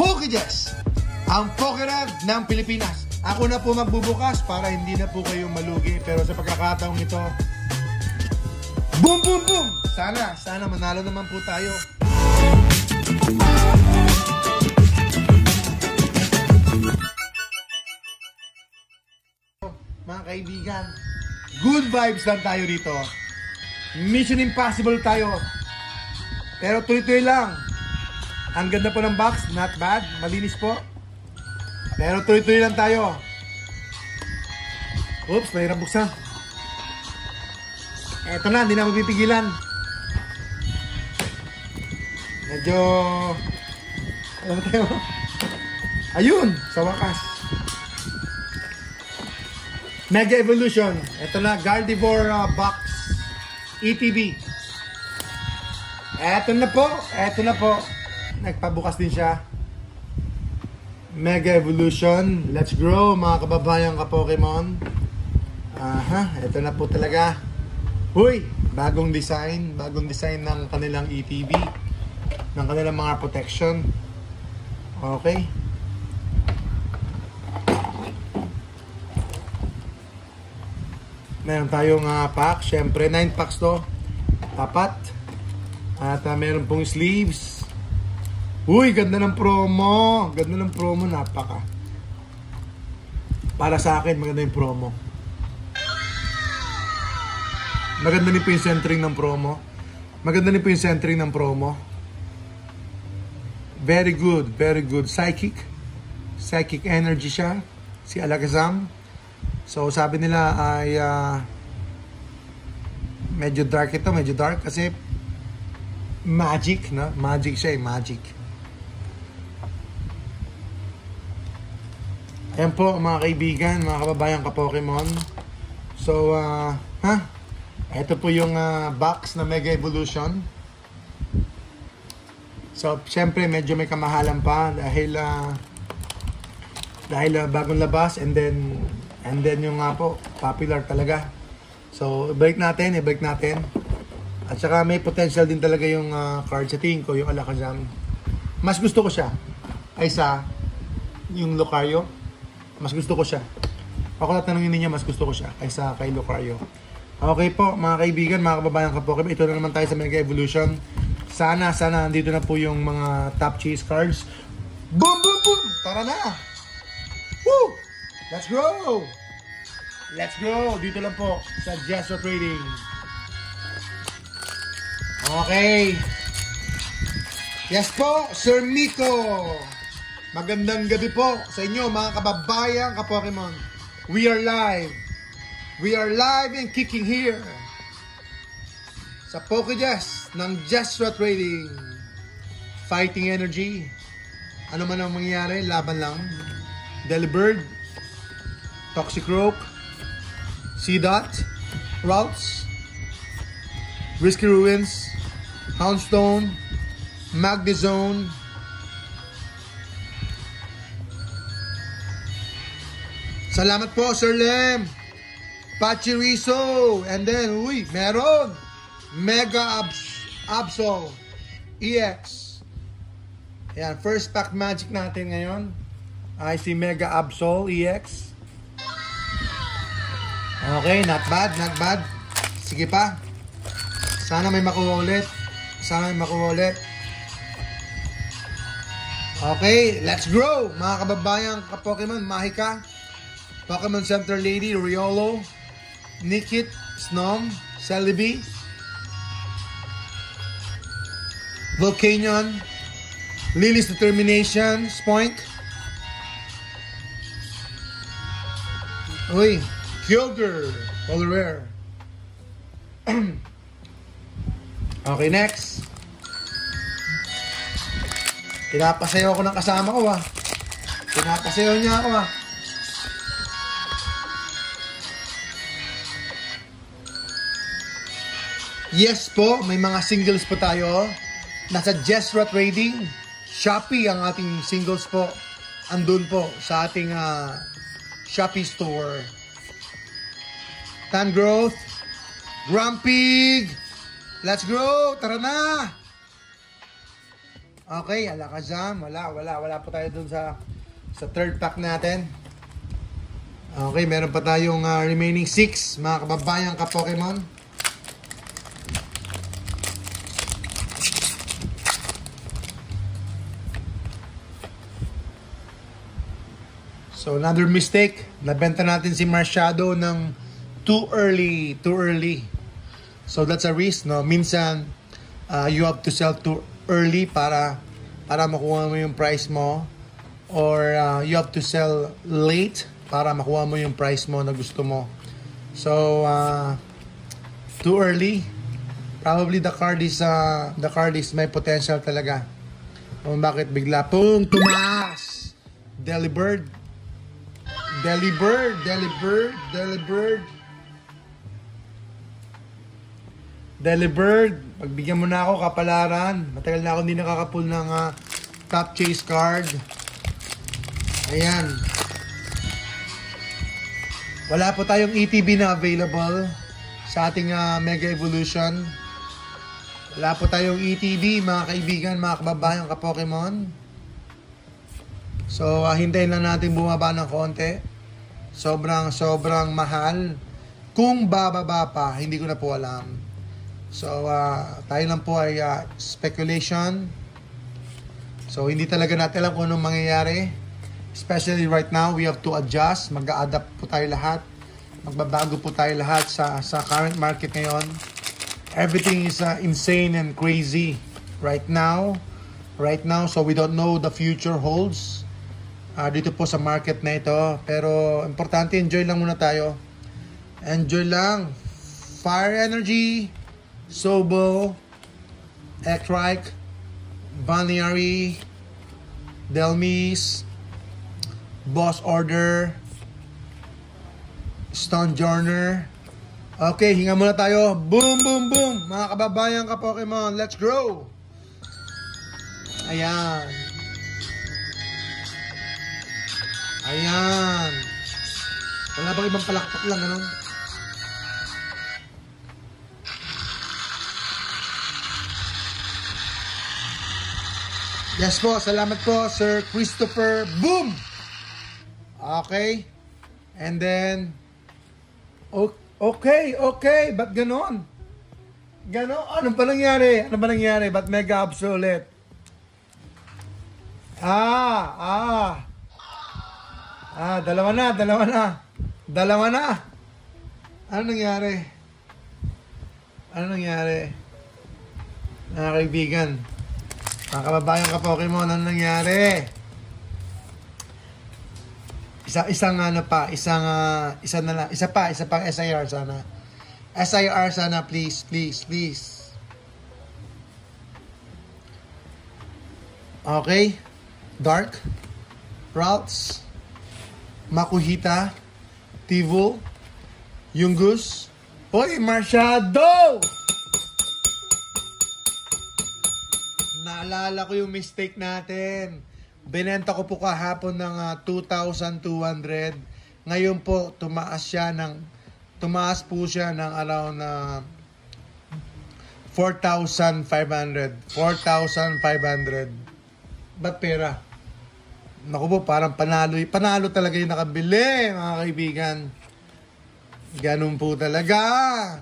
Pokédex, ang Pokerad ng Pilipinas. Ako na po magbubukas para hindi na po kayo malugi. Pero sa pagkakataong ito, boom, boom, boom! Sana manalo naman po tayo. Mga kaibigan, good vibes lang tayo dito. Mission Impossible tayo. Pero tuloy-tuloy lang. Ang ganda po ng box, not bad, malinis po. Pero tuloy-tuloy lang tayo. Oops, mahirap buksan. Eto na, hindi na mapipigilan. Medyo... Ano tayo? Ayun, sa wakas. Mega Evolution. Eto na, Gardevoir Box ETB. Eto na po. Nagpabukas din siya. Mega Evolution. Let's grow mga kababayan ka Pokemon. Ito na po talaga. Huy! Bagong design ng kanilang ETB. Ng kanilang mga protection. Okay. Meron tayong pack. Siyempre 9 packs to. Tapat. At meron pong sleeves. Uy, ganda ng promo. Napaka. Para sa akin, maganda yung promo. Maganda din po yung centering ng promo. Very good. Psychic energy siya. Si Alakazam. So, sabi nila ay medyo dark kasi magic, no? Magic siya, magic. Ayan po mga kaibigan, mga kababayan ka Pokemon. So, ito po yung box na Mega Evolution. So, syempre medyo may kamahalan pa dahil bagong labas and then yung nga po, popular talaga. So, ibalik natin. At saka may potential din talaga yung card sa tingin ko, yung Alakazam. Mas gusto ko siya kaysa yung Lucario. Mas gusto ko siya. Ako tatanungin niya, mas gusto ko siya kaysa kay Lucario. Okay po, mga kaibigan, mga kababayan ka Pokemon. Ito na naman tayo sa Mega Evolution. Sana nandito na po yung mga top chase cards. Boom, boom, boom! Tara na! Woo! Let's go! Dito lang po sa Jesra Trading. Okay. Yes po, Sir Miko. Magandang gabi po sa inyo mga kababayan ka Pokemon. We are live and kicking here sa Pokédex ng Jesra Trading. Fighting energy. Ano man ang mangyayari, laban lang. Delibird, Toxicroak, Seedot, Routes, Risky Ruins, Houndstone, Magnezone, salamat po, Sir Lem. Pachiriso. And then, meron. Mega Absol EX. Ayan, first pack magic natin ngayon ay si Mega Absol EX. Okay, not bad. Sige pa. Sana may makuha ulit. Okay, let's grow. Mga kababayang ka-Pokemon, Mahika, Pokemon Center Lady, Riolo, Nickit, Snom, Celebi, Volcanion, Lily's Determination, Spoink, Kyogre, all rare. Okay, next. Pinapasayaw ako ng kasama ko Pinapasayaw niya ako Yes po, may mga singles po tayo. Nasa Jesra Trading. Shopee ang ating singles po. Andun po sa ating Shopee store. Tangrowth, Grumpig. Let's go! Tara na! Okay, Alakazam. Wala po tayo dun sa third pack natin. Okay, meron pa tayong remaining 6 mga kababayang ka-Pokemon. So another mistake, nabenta natin si Marshadow ng too early. So that's a risk, no? Minsan you have to sell too early para makuha mo yung price mo, or you have to sell late para makuha mo yung price mo na gusto mo. So too early, probably the card is may potential talaga. Kung bakit bigla pong tumaas. Delibird. Pagbigyan mo na ako kapalaran. Matagal na ako hindi nakakapull ng top chase card. Ayan. Wala po tayong ETB na available sa ating Mega Evolution. Wala po tayong ETB, mga kaibigan, mga kababayan, ka-Pokemon. So, hintayin lang natin bumaba ng konti. Sobrang mahal. Kung bababa pa, hindi ko na po alam. So, tayo lang po ay speculation. So, hindi talaga natin alam kung anong mangyayari. Especially right now, we have to adjust. Mag-a-adapt po tayo lahat. Magbabago po tayo lahat sa current market ngayon. Everything is insane and crazy right now. So we don't know the future holds dito po sa market na ito. Pero importante, enjoy lang muna tayo. Enjoy lang. Fire Energy, Sobel, Electrike, Balneary, Delmis, Boss Order, Stonjourner. Okay, hinga muna tayo. Boom! Mga kababayan ka-Pokemon, let's grow! Ayan. Wala bang ibang palakpak lang, ano? Yes po, salamat po, Sir Christopher. Boom! Okay. And then, okay. Ba't ganon? Ano ba nangyari? Ba't mega obsolete? Dalawa na. Ano nangyari? Mga kaibigan, mga kababayan ka-Pokemon, ano nangyari? Isa pang SIR sana. SIR sana, please. Okay. Dark, Ralts, Makuhita, Tivol, Yungus. Hoy, Marshadow! Naalala ko yung mistake natin. Binenta ko po kahapon ng 2,200. Ngayon po tumaas po siya ng around 4,500. Ba't pera? Naku po, parang panalo talaga yung nakabili, mga kaibigan. Ganun po talaga.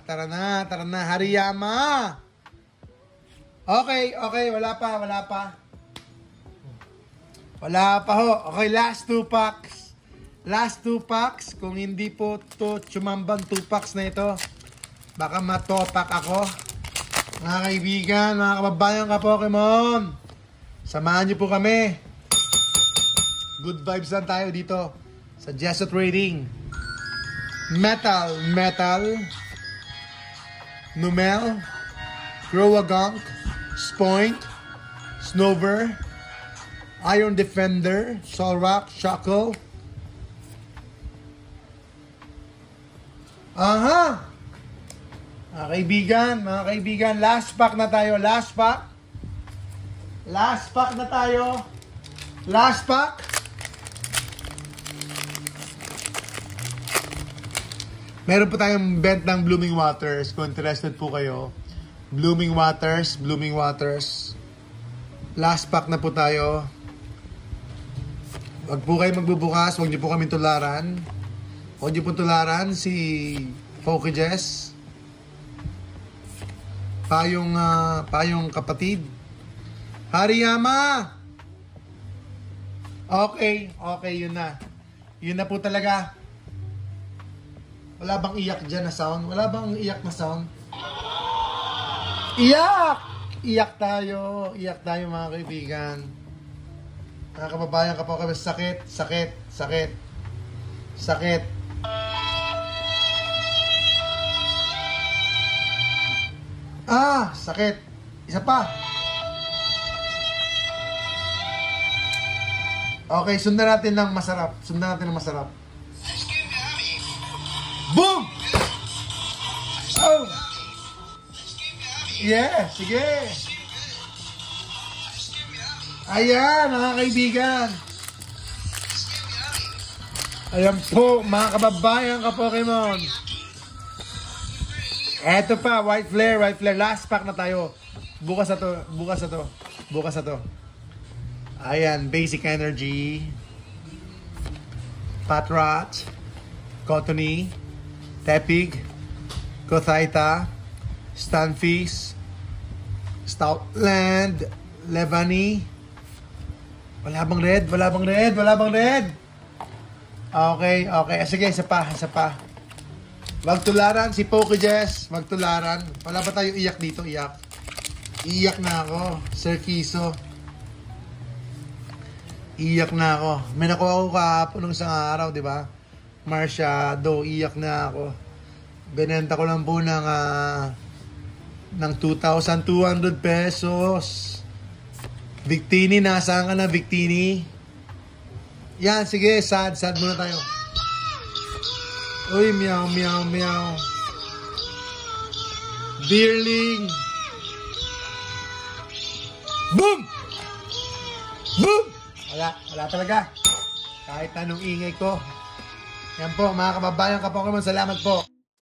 Tara na, Hariyama. Okay, wala pa. Wala pa ho. Okay, last 2 packs. Kung hindi po to chumambang 2 packs na ito, baka matopak ako. Mga kaibigan, mga kababayan ka-Pokemon, samahan niyo po kami. Good vibes lang tayo dito sa Gesso Trading. Metal, Numel, Croagunk, Spoink, Snover, Iron Defender, Solrock, Shackle. Mga kaibigan, last pack na tayo. Last pack. Meron po tayong bent ng Blooming Waters. Kung interested po kayo, Blooming Waters. Last pack na po tayo. Wag po kayo magbubukas. Wag niyo po kami tularan. Huwag niyo po tularan si Pokéjess. Payong kapatid. Hariyama! Okay, yun na. Yun na po talaga. Wala bang iyak dyan na sound? Wala bang iyak na sound? Iyak! Iyak tayo mga kaibigan. Mga kababayan ka po kami. Sakit. Sakit. Isa pa. Okay, sundan natin ng masarap. Boom! Oh! Yeah, sige. Ayan, mga kaibigan. Ayan po, mga kababayan ka Pokemon. Eto pa, white flare. Last pack na tayo. Bukas na to. Ayan, basic energy. Patrat. Cottonee. Tepig. Gothita. Stunfisk. Stoutland. Levani. Wala bang red? Okay. Sige, isa pa. Wag tularan si Pokéjess. Wala ba tayo iyak dito? Iyak na ako. Sir Kiso. Iyak na ako. May nakuha ako kahapon ng isang araw, di ba? Marshado. Iyak na ako. Benenta ko lang po ng 2,200 pesos. Victini, nasaan ka na, Victini? Yan, sige, sad muna tayo. Uy, meow. Dearling. Boom! Wala talaga. Kahit anong ingay ko. Yan po, mga kababayan ka Pokemon, salamat po.